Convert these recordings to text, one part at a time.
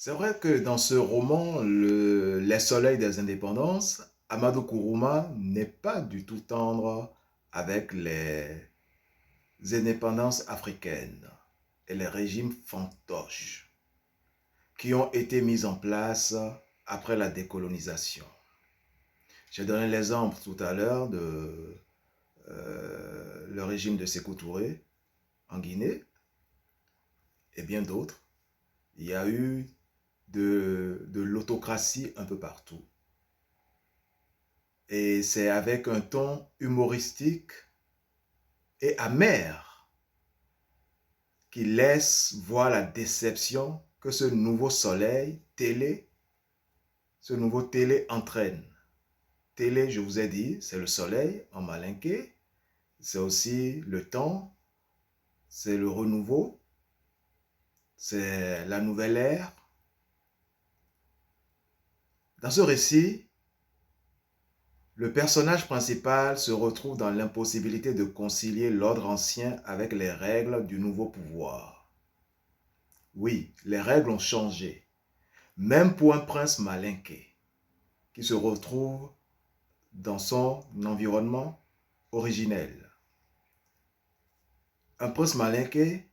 C'est vrai que dans ce roman, Les Soleils des Indépendances, Amadou Kourouma n'est pas du tout tendre avec les indépendances africaines et les régimes fantoches qui ont été mis en place après la décolonisation. J'ai donné l'exemple tout à l'heure de le régime de Sékou Touré en Guinée et bien d'autres. Il y a eu de l'autocratie un peu partout. Et c'est avec un ton humoristique et amer qui laisse voir la déception que ce nouveau soleil télé, ce nouveau télé entraîne. Télé, je vous ai dit, c'est le soleil en malinké, c'est aussi le temps, c'est le renouveau, c'est la nouvelle ère. Dans ce récit, le personnage principal se retrouve dans l'impossibilité de concilier l'ordre ancien avec les règles du nouveau pouvoir. Oui, les règles ont changé, même pour un prince malinqué qui se retrouve dans son environnement originel. Un prince malinqué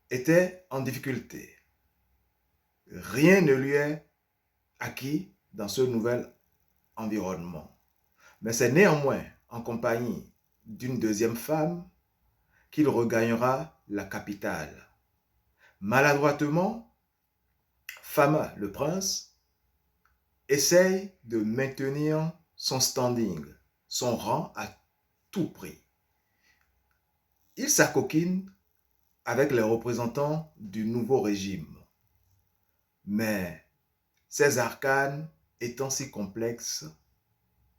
était en difficulté. Rien ne lui est acquis dans ce nouvel environnement. Mais c'est néanmoins en compagnie d'une deuxième femme qu'il regagnera la capitale. Maladroitement, Fama, le prince, essaye de maintenir son standing, son rang à tout prix. Il s'acoquine avec les représentants du nouveau régime. Mais ces arcanes étant si complexes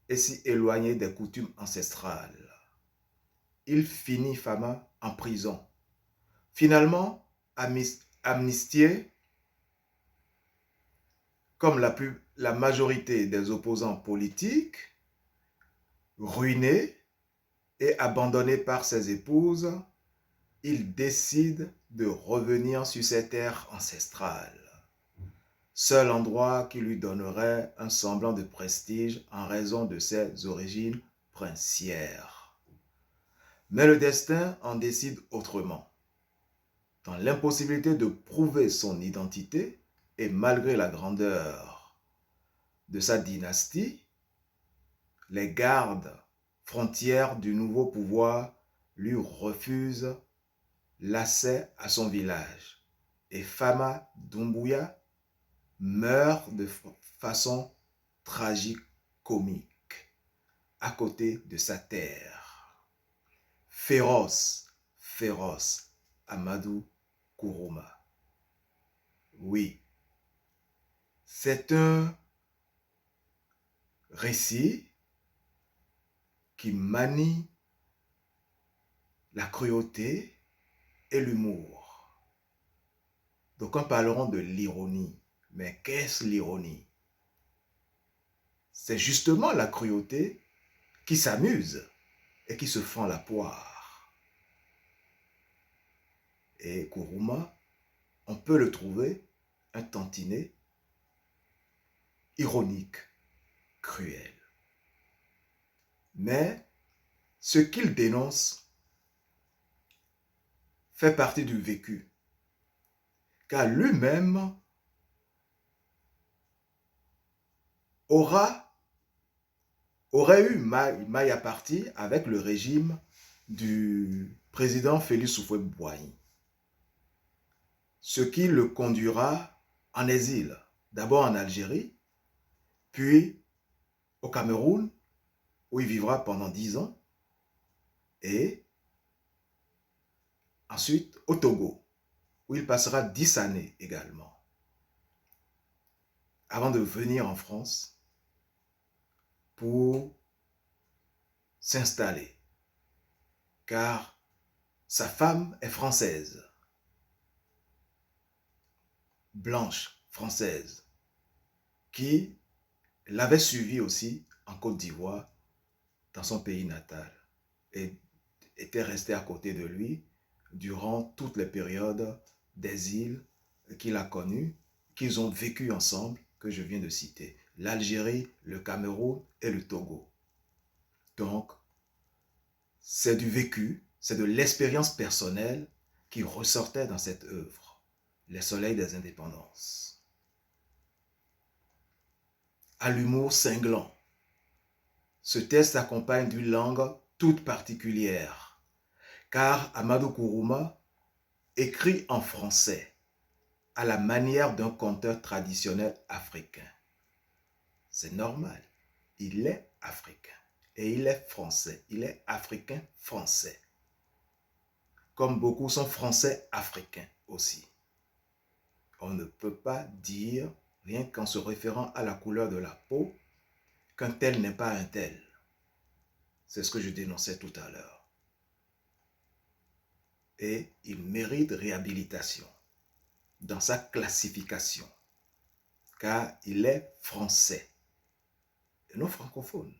et si éloignés des coutumes ancestrales, il finit Fama en prison. Finalement, amnistié, comme la majorité des opposants politiques, ruiné et abandonné par ses épouses, il décide de revenir sur ses terres ancestrales, seul endroit qui lui donnerait un semblant de prestige en raison de ses origines princières. Mais le destin en décide autrement. Dans l'impossibilité de prouver son identité et malgré la grandeur de sa dynastie, les gardes frontières du nouveau pouvoir lui refusent l'accès à son village. Et Fama Doumbouya meurt de façon tragique, comique, à côté de sa terre. Féroce, féroce, Amadou Kourouma. Oui, c'est un récit qui manie la cruauté et l'humour. D'aucuns parleront de l'ironie. Mais qu'est-ce l'ironie? C'est justement la cruauté qui s'amuse et qui se fend la poire. Et Kourouma, on peut le trouver un tantinet ironique, cruel. Mais ce qu'il dénonce fait partie du vécu, car lui-même aurait eu maille à partie avec le régime du président Félix Houphouët-Boigny, ce qui le conduira en exil, d'abord en Algérie, puis au Cameroun, où il vivra pendant 10 ans, et ensuite au Togo, où il passera 10 années également, avant de venir en France pour s'installer, car sa femme est française, blanche française, qui l'avait suivi aussi en Côte d'Ivoire, dans son pays natal, et était restée à côté de lui durant toutes les périodes d'exil qu'il a connus, qu'ils ont vécu ensemble, que je viens de citer. L'Algérie, le Cameroun et le Togo. Donc, c'est du vécu, c'est de l'expérience personnelle qui ressortait dans cette œuvre, Les Soleils des Indépendances. À l'humour cinglant, ce texte s'accompagne d'une langue toute particulière, car Amadou Kourouma écrit en français, à la manière d'un conteur traditionnel africain. C'est normal, il est africain et il est français, il est africain-français. Comme beaucoup sont français-africains aussi. On ne peut pas dire, rien qu'en se référant à la couleur de la peau, qu'un tel n'est pas un tel. C'est ce que je dénonçais tout à l'heure. Et il mérite réhabilitation dans sa classification, car il est français et non francophone.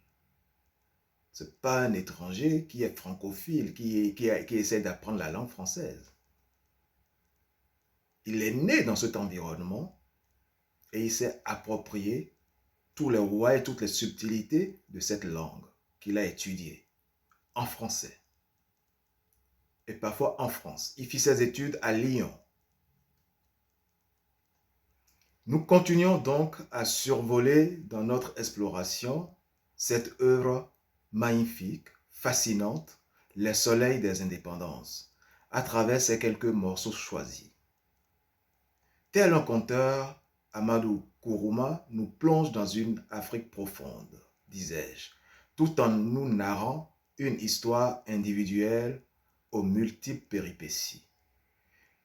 Ce n'est pas un étranger qui est francophile, qui essaie d'apprendre la langue française. Il est né dans cet environnement et il s'est approprié tous les rouages et toutes les subtilités de cette langue qu'il a étudiée en français et parfois en France. Il fit ses études à Lyon. Nous continuons donc à survoler dans notre exploration cette œuvre magnifique, fascinante, Les Soleils des Indépendances, à travers ces quelques morceaux choisis. Tel un conteur, Amadou Kourouma nous plonge dans une Afrique profonde, disais-je, tout en nous narrant une histoire individuelle aux multiples péripéties,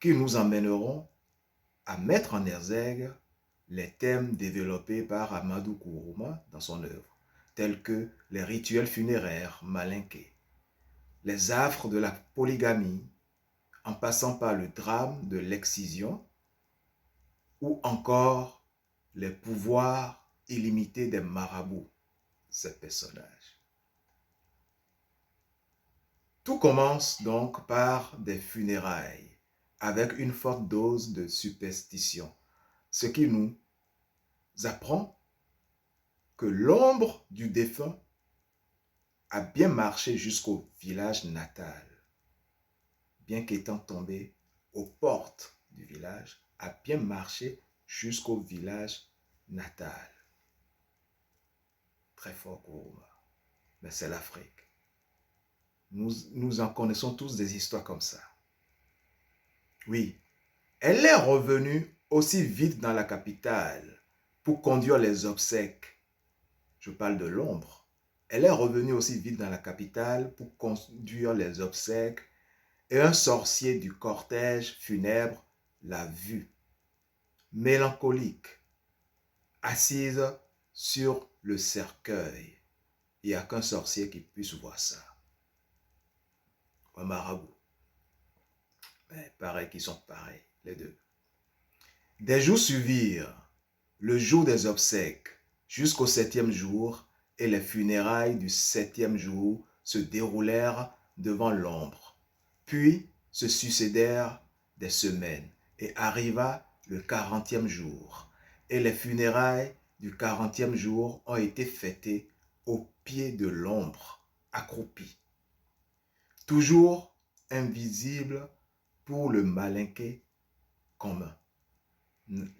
qui nous emmèneront à mettre en exergue les thèmes développés par Amadou Kourouma dans son œuvre, tels que les rituels funéraires malinqués, les affres de la polygamie, en passant par le drame de l'excision, ou encore les pouvoirs illimités des marabouts, ces personnages. Tout commence donc par des funérailles, avec une forte dose de superstition, ce qui nous apprend que l'ombre du défunt a bien marché jusqu'au village natal, bien qu'étant tombé aux portes du village, a bien marché jusqu'au village natal. Très fort, Kourouma. Mais c'est l'Afrique. Nous en connaissons tous des histoires comme ça. Oui, elle est revenue aussi vite dans la capitale pour conduire les obsèques. Je parle de l'ombre. Elle est revenue aussi vite dans la capitale pour conduire les obsèques et un sorcier du cortège funèbre l'a vue, mélancolique, assise sur le cercueil. Il n'y a qu'un sorcier qui puisse voir ça. Un marabout. Mais pareil qu'ils sont pareils, les deux. Des jours suivirent, le jour des obsèques, jusqu'au 7e jour, et les funérailles du 7e jour se déroulèrent devant l'ombre. Puis se succédèrent des semaines, et arriva le 40e jour. Et les funérailles du 40e jour ont été fêtées au pied de l'ombre, accroupie. Toujours invisible pour le malinqué commun,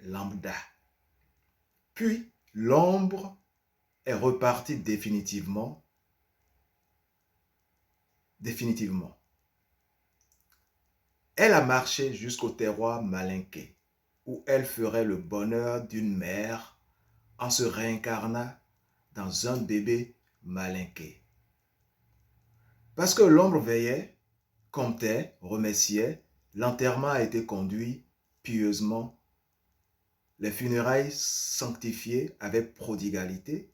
lambda. Puis l'ombre est repartie définitivement. Elle a marché jusqu'au terroir malinqué, où elle ferait le bonheur d'une mère en se réincarnant dans un bébé malinqué. Parce que l'ombre veillait, comptait, remerciait, l'enterrement a été conduit pieusement, les funérailles sanctifiées avec prodigalité.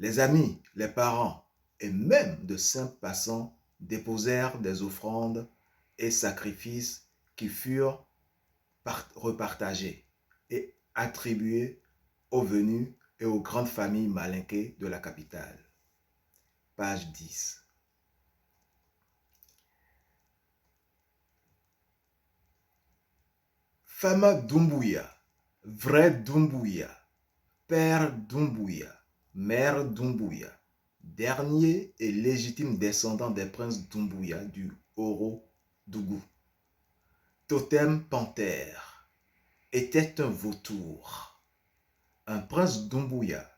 Les amis, les parents et même de simples passants déposèrent des offrandes et sacrifices qui furent repartagés et attribués aux venus et aux grandes familles malinquées de la capitale. Page 10. Fama Doumbouya, vrai Doumbouya, père Doumbouya, mère Doumbouya, dernier et légitime descendant des princes Doumbouya du Horo-Dougou. Totem panthère, était un vautour. Un prince Doumbouya,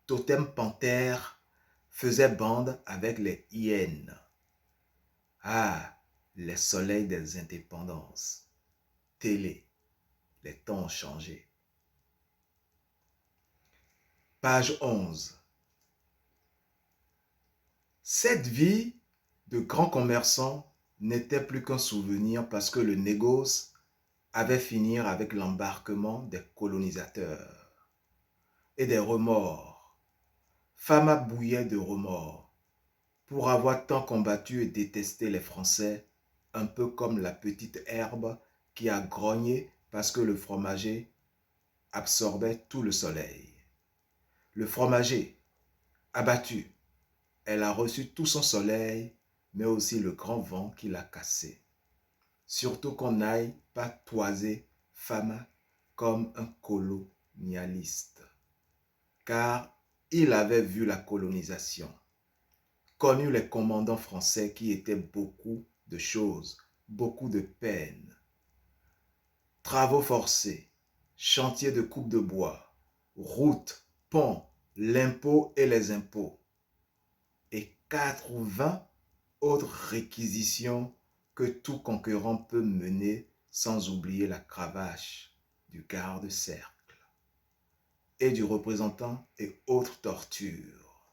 totem panthère, faisait bande avec les hyènes. Ah, les soleils des indépendances. Télé, les temps ont changé. Page 11. Cette vie de grand commerçant n'était plus qu'un souvenir parce que le négoce avait fini avec l'embarquement des colonisateurs et des remords. Fama bouillait de remords pour avoir tant combattu et détesté les Français, un peu comme la petite herbe qui a grogné parce que le fromager absorbait tout le soleil. Le fromager, abattu, elle a reçu tout son soleil, mais aussi le grand vent qui l'a cassé. Surtout qu'on n'aille pas toiser Fama comme un colonialiste, car il avait vu la colonisation, connu les commandants français qui étaient beaucoup de choses, beaucoup de peines. Travaux forcés, chantiers de coupe de bois, routes, ponts, l'impôt et les impôts. Et 80 autres réquisitions que tout conquérant peut mener sans oublier la cravache du garde-cercle et du représentant et autres tortures.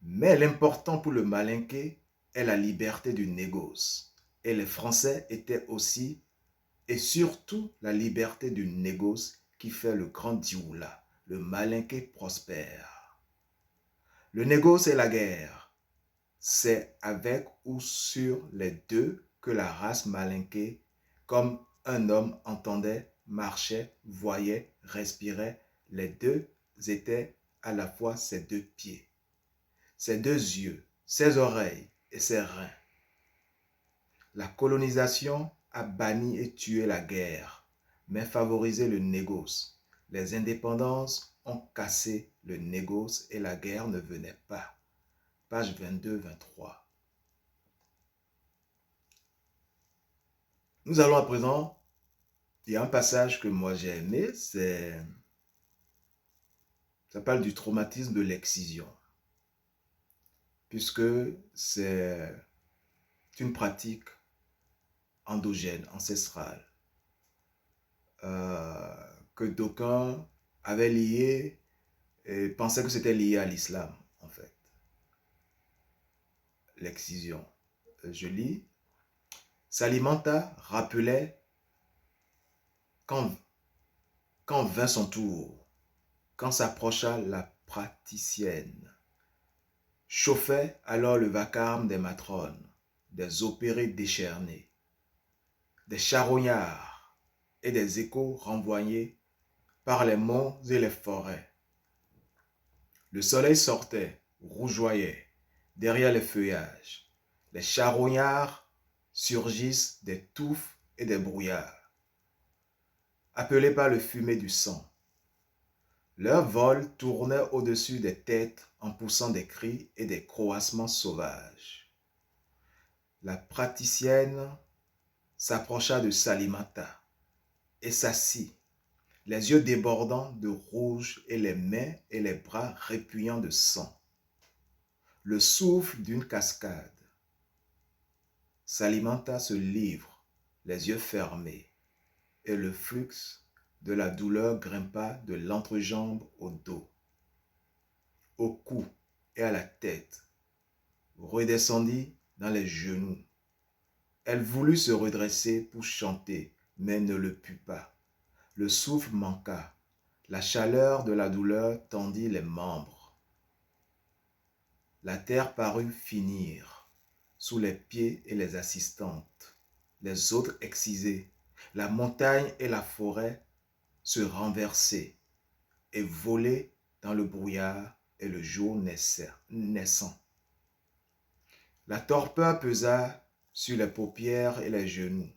Mais l'important pour le Malinké est la liberté du négoce. Et les Français étaient aussi et surtout la liberté du négoce qui fait le grand Dioula. Le Malinké prospère. Le négoce et la guerre, c'est avec ou sur les deux que la race malinké, comme un homme entendait, marchait, voyait, respirait, les deux étaient à la fois ses deux pieds, ses deux yeux, ses oreilles et ses reins. La colonisation a banni et tué la guerre, mais favorisé le négoce. Les indépendances ont cassé le négoce et la guerre ne venait pas. Page 22-23. Nous allons à présent, il y a un passage que moi j'ai aimé, ça parle du traumatisme de l'excision, puisque c'est une pratique endogène, ancestrale, que d'aucuns avaient lié et pensaient que c'était lié à l'islam, en fait. L'excision. Je lis. Salimata rappelait quand vint son tour, quand s'approcha la praticienne, chauffait alors le vacarme des matrones, des opérés décharnés, des charognards et des échos renvoyés par les monts et les forêts. Le soleil sortait, rougeoyait, derrière les feuillages. Les charognards surgissent des touffes et des brouillards, appelés par le fumet du sang. Leur vol tournait au-dessus des têtes en poussant des cris et des croassements sauvages. La praticienne s'approcha de Salimata et s'assit, les yeux débordant de rouge et les mains et les bras répuyants de sang. Le souffle d'une cascade. Salimata se livre, les yeux fermés, et le flux de la douleur grimpa de l'entrejambe au dos, au cou et à la tête, redescendit dans les genoux. Elle voulut se redresser pour chanter, mais ne le put pas. Le souffle manqua. La chaleur de la douleur tendit les membres. La terre parut finir sous les pieds et les assistantes, les autres excisées, la montagne et la forêt se renverser et voler dans le brouillard et le jour naissant. La torpeur pesa sur les paupières et les genoux.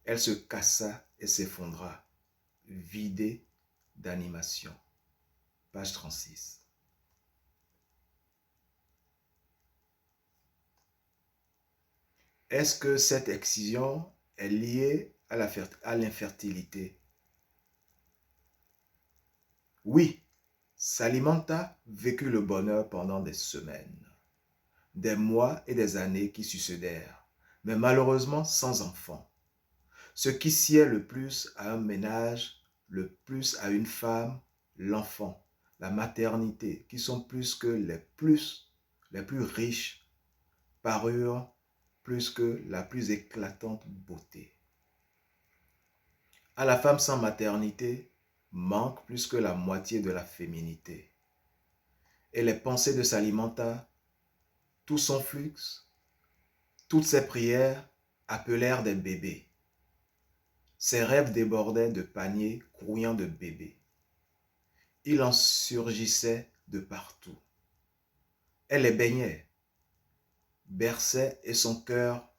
Elle se cassa et s'effondra, vidée d'animation. Page 36. Est-ce que cette excision est liée à l'infertilité? Oui, Salimata vécut le bonheur pendant des semaines, des mois et des années qui succédèrent, mais malheureusement sans enfant. Ce qui sied le plus à un ménage, le plus à une femme, l'enfant, la maternité, qui sont les plus riches, parurent plus que la plus éclatante beauté. À la femme sans maternité manque plus que la moitié de la féminité. Et les pensées de Salimata, tout son flux, toutes ses prières appelèrent des bébés. Ses rêves débordaient de paniers grouillants de bébés. Il en surgissait de partout. Elle les baignait, berçait et son cœur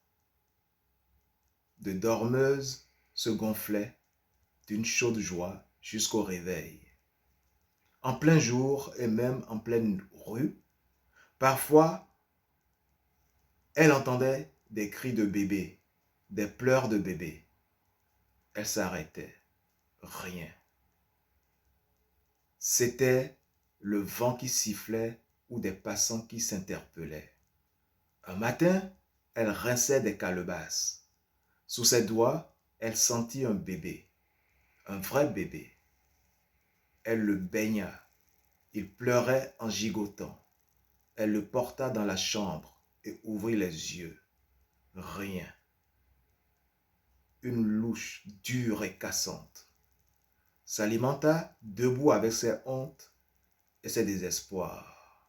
de dormeuse se gonflait d'une chaude joie jusqu'au réveil. En plein jour et même en pleine rue, parfois, elle entendait des cris de bébé, des pleurs de bébé. Elle s'arrêtait. Rien. C'était le vent qui sifflait ou des passants qui s'interpellaient. Un matin, elle rinçait des calebasses. Sous ses doigts, elle sentit un bébé, un vrai bébé. Elle le baigna. Il pleurait en gigotant. Elle le porta dans la chambre et ouvrit les yeux. Rien. Une louche dure et cassante. S'alimenta debout avec ses hontes et ses désespoirs.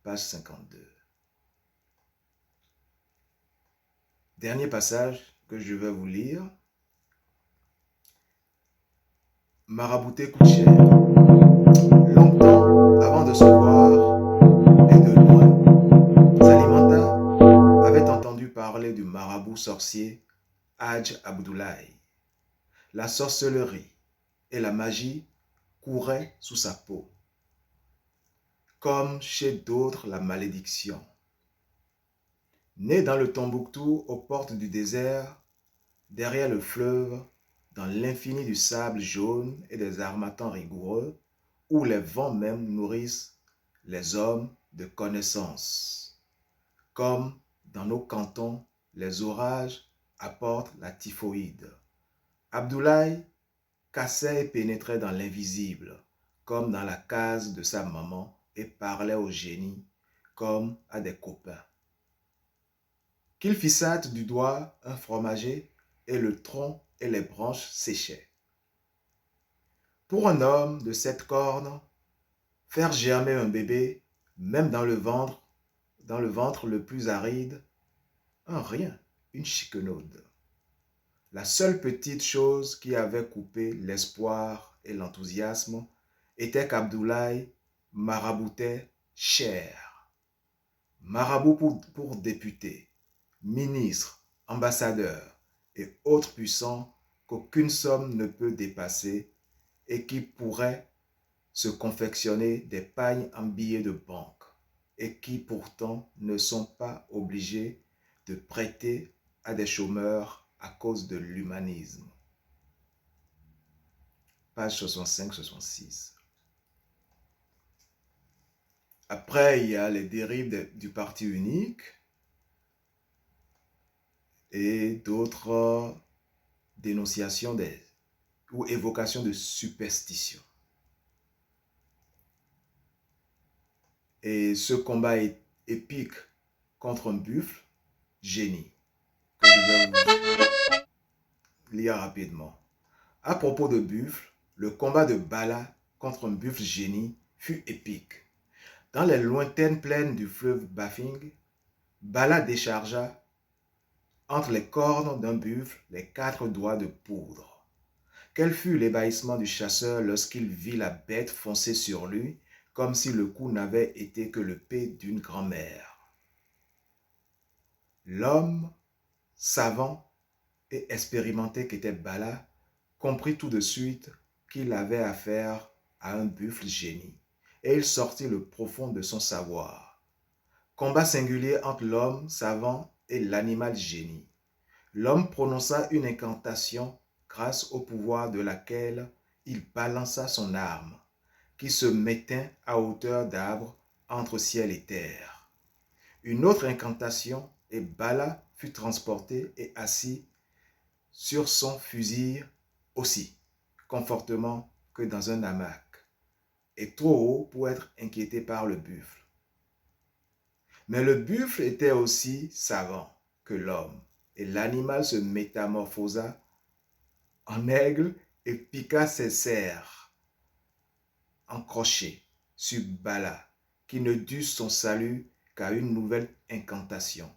Page 52. Dernier passage que je vais vous lire. Marabouté coûte cher. Longtemps avant de se voir et de loin, Salimata avait entendu parler du marabout sorcier Hadj Abdoulaye. La sorcellerie et la magie couraient sous sa peau. Comme chez d'autres, la malédiction. Né dans le Tombouctou, aux portes du désert, derrière le fleuve, dans l'infini du sable jaune et des harmatans rigoureux, où les vents même nourrissent les hommes de connaissance. Comme dans nos cantons, les orages apportent la typhoïde. Abdoulaye cassait et pénétrait dans l'invisible, comme dans la case de sa maman, et parlait au génie, comme à des copains. Qu'il fissate du doigt un fromager, et le tronc et les branches séchaient. Pour un homme de 7 cornes, faire germer un bébé, même dans le ventre le plus aride, un rien, une chiquenaude. La seule petite chose qui avait coupé l'espoir et l'enthousiasme était qu'Abdoulaye maraboutait cher. Marabout pour député, ministre, ambassadeur et autres puissants qu'aucune somme ne peut dépasser et qui pourraient se confectionner des pagnes en billets de banque et qui pourtant ne sont pas obligés de prêter à des chômeurs à cause de l'humanisme. Page 65-66. Après, il y a les dérives du parti unique et d'autres dénonciations ou évocations de superstitions. Et ce combat est épique contre un buffle, génie, que je vais vous lire rapidement. À propos de buffle, le combat de Bala contre un buffle génie fut épique. Dans les lointaines plaines du fleuve Bafing, Bala déchargea entre les cornes d'un buffle les 4 doigts de poudre. Quel fut l'ébahissement du chasseur lorsqu'il vit la bête foncer sur lui, comme si le coup n'avait été que le pet d'une grand-mère. L'homme savant et expérimenté qu'était Bala comprit tout de suite qu'il avait affaire à un buffle génie, et il sortit le profond de son savoir. Combat singulier entre l'homme savant et l'animal génie. L'homme prononça une incantation grâce au pouvoir de laquelle il balança son arme, qui se mettait à hauteur d'arbre entre ciel et terre. Une autre incantation et Bala fut transporté et assis sur son fusil aussi confortablement que dans un hamac, et trop haut pour être inquiété par le buffle. Mais le buffle était aussi savant que l'homme, et l'animal se métamorphosa en aigle et piqua ses serres en crochet sur Bala, qui ne dut son salut qu'à une nouvelle incantation,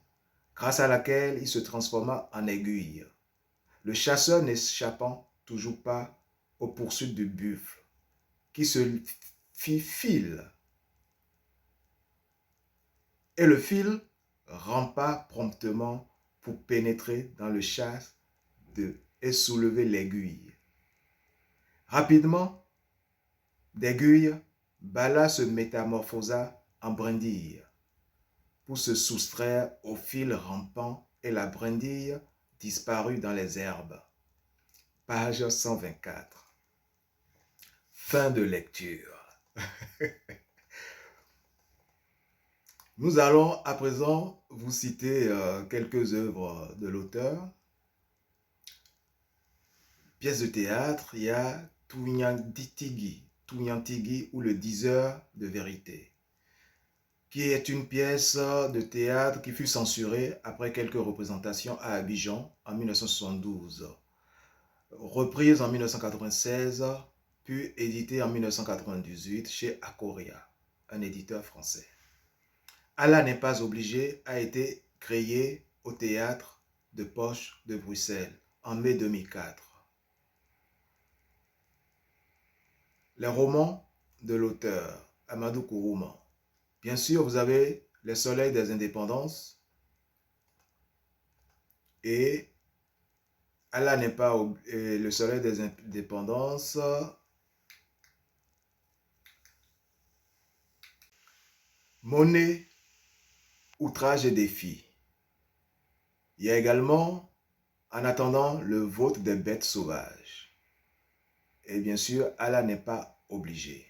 grâce à laquelle il se transforma en aiguille. Le chasseur n'échappant toujours pas aux poursuites du buffle, qui se fit fil, et le fil rampa promptement pour pénétrer dans le chasse et soulever l'aiguille. Rapidement, d'aiguille, Bala se métamorphosa en brindille pour se soustraire au fil rampant, et la brindille disparut dans les herbes. Page 124. Fin de lecture. Nous allons à présent vous citer quelques œuvres de l'auteur. Pièce de théâtre, il y a Tunyantigi ou le diseur de vérité, qui est une pièce de théâtre qui fut censurée après quelques représentations à Abidjan en 1972, reprise en 1996, puis éditée en 1998 chez Akoria, un éditeur français. Allah n'est pas obligé a été créé au théâtre de Poche de Bruxelles en mai 2004. Les romans de l'auteur Amadou Kourouma. Bien sûr, vous avez Les Soleils des Indépendances et Allah n'est pas Le Soleil des Indépendances. Monnaie, outrage et défi. Il y a également En attendant le vote des bêtes sauvages. Et bien sûr, Allah n'est pas obligé,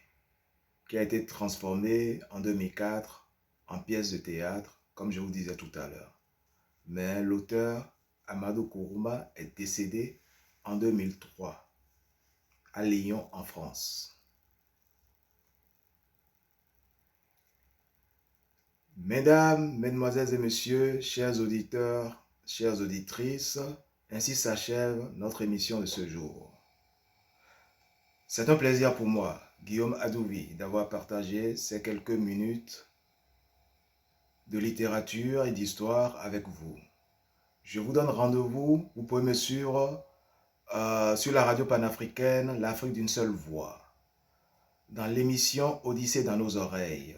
qui a été transformé en 2004 en pièce de théâtre, comme je vous disais tout à l'heure. Mais l'auteur Amadou Kourouma est décédé en 2003 à Lyon, en France. Mesdames, mesdemoiselles et messieurs, chers auditeurs, chères auditrices, ainsi s'achève notre émission de ce jour. C'est un plaisir pour moi, Guillaume Adouvi, d'avoir partagé ces quelques minutes de littérature et d'histoire avec vous. Je vous donne rendez-vous, vous pouvez me suivre sur la radio panafricaine, l'Afrique d'une seule voix, dans l'émission Odyssée dans nos oreilles,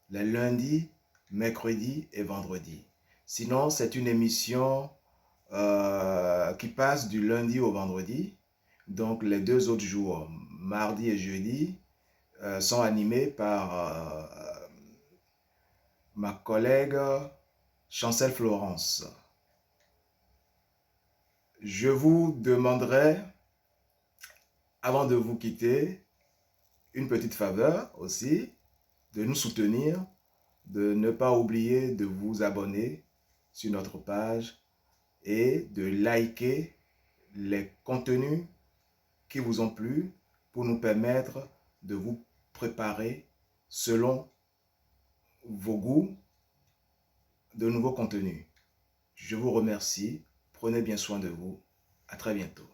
les lundis, mercredis et vendredis. Sinon, c'est une émission qui passe du lundi au vendredi. Donc, les 2 autres jours, mardi et jeudi, sont animés par ma collègue Chancel Florence. Je vous demanderai, avant de vous quitter, une petite faveur aussi, de nous soutenir, de ne pas oublier de vous abonner sur notre page et de liker les contenus qui vous ont plu pour nous permettre de vous préparer selon vos goûts de nouveaux contenus. Je vous remercie. Prenez bien soin de vous. À très bientôt.